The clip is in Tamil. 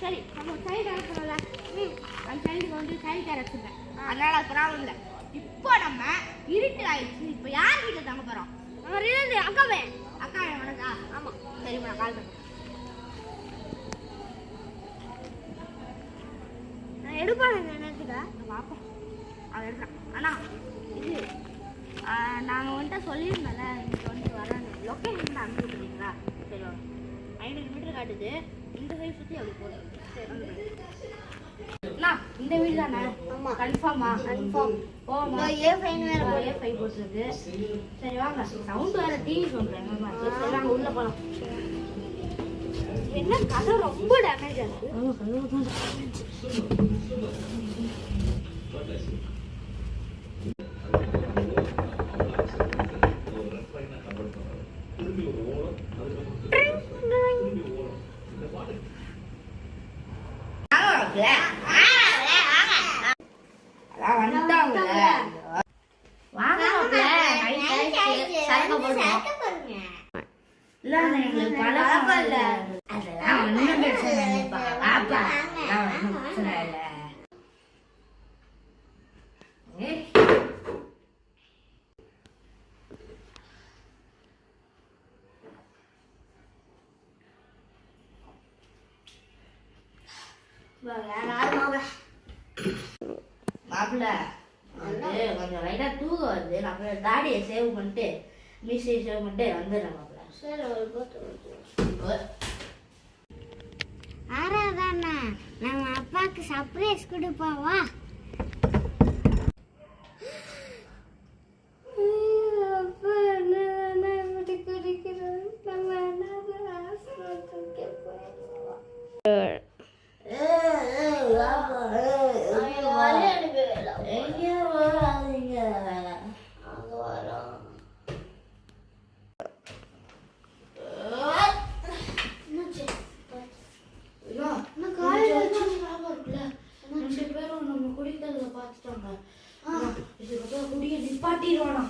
சரி நம்ம சைடு அனுப்புறோம்ல அந்த சைடுக்கு வந்து சைடு தரச்சுங்க அதனால அது ப்ராப்ளம் இல்லை. இப்போ நம்ம இருட்டு ஆயிடுச்சு. இப்போ யார் வீட்டில் தங்க போகிறோம்? நம்ம ரிலேட்டிவ் அக்காவே. அக்கா உனக்கா? ஆமாம். சரி நான் கால் பண்ணுறேன். நான் எடுப்பாங்க நேரத்துக்கா பார்ப்போம். அவன் எடுக்கிறான். அண்ணா இது நாங்கள் வந்துட்டு சொல்லியிருந்தோம்ல இன்றைக்கி வந்து வரேன்னு. லொக்கேஷன் தான் அனுப்பி விட்டுறீங்களா? சரி 500 மீட்டர் காட்டுது. இந்த சைடு சுற்றி அப்படி போகுது. அண்ணா இந்த வீடு தானே? ஆமாம். கன்ஃபார்மா? கன்ஃபார்ம். போமா A5 போட்டுருக்கு. சரி வாங்க. சவுண்ட் வேறு டிவி சொல்கிறேன். சரி வாங்க உள்ளே போகலாம். என்ன கதை ரொம்ப டேமேஜ் ஆகுது. மாப்பிள்ள கொஞ்சம் லைட்டா தூங்க வருது. நம்ம தாடியை சேவ் பண்ணிட்டு மீசையை சேவ் பண்ணிட்டு வந்துடுறேன் மாப்பிள்ள. சரி ஆறாதாண்ணா நம்ம அப்பாவுக்கு சர்ப்ரைஸ் கொடுப்போம். வா குடிய நிப்பாட்டிடுவானா?